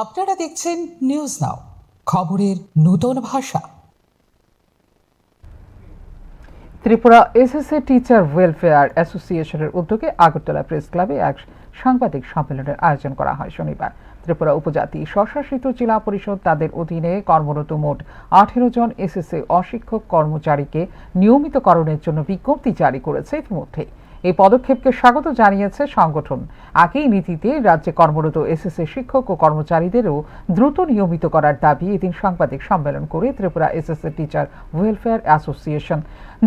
আপনারা দেখছেন news now, খবরের নতুন ভাষা। ত্রিপুরা এসএসএ টিচার ওয়েলফেয়ার অ্যাসোসিয়েশনের উদ্যোগে আগরতলা প্রেস ক্লাবে এক সাংবাদিক সম্মেলনের আয়োজন করা হয় শনিবার। ত্রিপুরা উপজাতি স্বশাসিত জেলা পরিষদ তাদের অধীনে কর্মরত মোট 18 জন এসএসএ অশিক্ষক কর্মচারীকে নিয়মিতকরণের জন্য বিজ্ঞপ্তি জারি করেছে ইতিমধ্যেই। এই পদক্ষেপকে স্বাগত জানিয়েছে সংগঠন। একই নীতিতে রাজ্যে কর্মরত এসএসএ শিক্ষক ও কর্মচারীদেরও দ্রুত নিয়মিত করার দাবি এদিন সাংবাদিক সম্মেলন করে Tripura SSA teacher welfare association.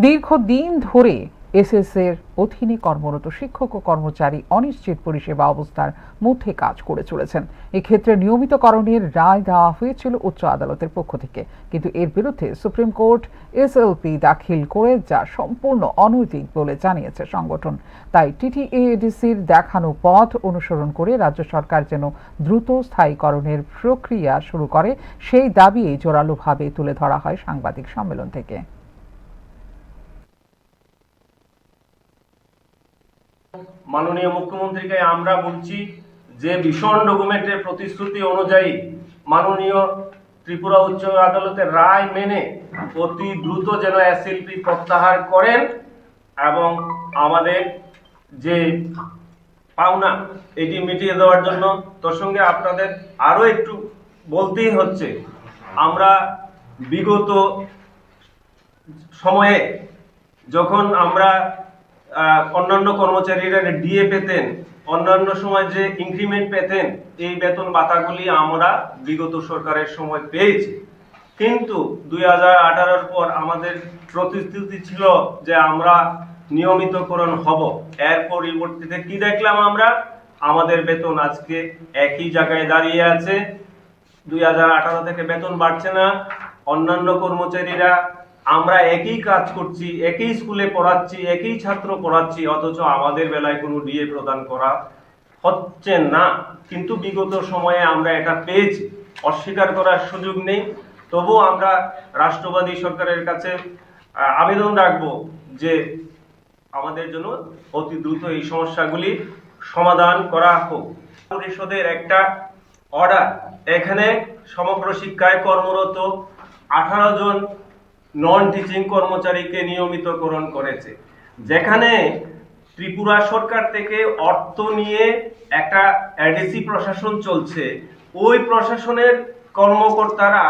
দীর্ঘদিন ধরে এসএসএর অধীনে কর্মরত শিক্ষক ও কর্মচারী অনিশ্চিত পরিষেবা অবস্থার মধ্যে কাজ করে চলেছেন। এক্ষেত্রে নিয়মিতকরণের রায় দেওয়া হয়েছিল উচ্চ আদালতের পক্ষ থেকে, কিন্তু এর বিরুদ্ধে সুপ্রিম কোর্ট এসএলপি দাখিল করে, যা সম্পূর্ণ অনৈতিক বলে জানিয়েছে সংগঠন। তাই টিটিএডিসির দেখানো পথ অনুসরণ করে রাজ্য সরকার যেন দ্রুত স্থায়ীকরণের প্রক্রিয়া শুরু করে, সেই দাবি জোরালোভাবে তুলে ধরা হয় সাংবাদিক সম্মেলন থেকে। মাননীয় মুখ্যমন্ত্রীকে আমরা বলছি যে ভীষণ ডকুমেন্টের প্রতিশ্রুতি অনুযায়ী মাননীয় ত্রিপুরা উচ্চ আদালতের রায় মেনে অতি দ্রুত যেন এসএলপি প্রত্যাহার করেন এবং আমাদের যে পাওনা এটি মিটিয়ে দেওয়ার জন্য। তোর সঙ্গে আপনাদের আরো একটু বলতেই হচ্ছে, আমরা বিগত সময়ে যখন আমরা অন্যান্য কর্মচারীরা ডিএ পেতেন, অন্যান্য সময় যে ইনক্রিমেন্ট পেতেন, এই বেতন ভাতাগুলি আমরা বিগত সরকারের সময় পেয়েছি। কিন্তু 2018-র পর আমাদের প্রতিশ্রুতি ছিল যে আমরা নিয়মিতকরণ হব। এর পরিবর্তে কি দেখলাম আমরা? আমাদের বেতন আজকে একই জায়গায় দাঁড়িয়ে আছে। 2018 থেকে বেতন বাড়ছে না। অন্যান্য কর্মচারীরা আমরা একই কাজ করছি, একই স্কুলে পড়াচ্ছি, একই ছাত্র পড়াচ্ছি, অথচ আমাদের বেলায় কোনো ডিএ প্রদান করা হচ্ছে না। কিন্তু বিগত সময়ে আমরা এটা পেয়েছি, অস্বীকার করার সুযোগ নেই। তবুও আমরা রাষ্ট্রবাদী সরকারের কাছে আবেদন রাখবো যে আমাদের জন্য অতি দ্রুত এই সমস্যাগুলি সমাধান করা হোক। পরিষদের একটা অর্ডার এখানে সমগ্র শিক্ষায় কর্মরত 18 জন নন টিচিং কর্মচারীকে নিয়মিতকরণ করেছে, যেখানে ত্রিপুরা সরকার থেকে অর্থ নিয়ে একটা এডিসি প্রশাসন চলছে। ওই প্রশাসনের কর্মকর্তারা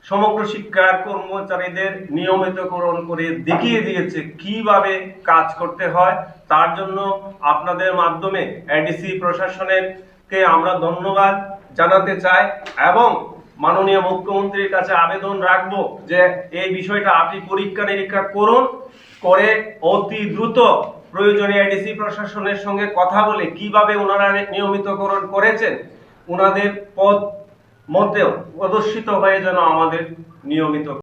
সমগ্র শিক্ষার কর্মচারীদের নিয়মিতকরণ করে দেখিয়ে দিয়েছে কিভাবে কাজ করতে হয়। তার জন্য আপনাদের মাধ্যমে এডিসি প্রশাসনের কে আমরা ধন্যবাদ জানাতে চাই এবং মাননীয় মুখ্যমন্ত্রীর কাছে আবেদন রাখবো যে এই বিষয়টা আপনি পরীক্ষা নিরীক্ষা করুন, করে অতি দ্রুত প্রয়োজনীয় এডিসি প্রশাসনের সঙ্গে কথা বলে কিভাবে ওনারা নিয়মিতকরণ করেছেন, ওনাদের পদ মধ্যেও প্রদর্শিত হয়ে যেন আমাদের নিয়মিত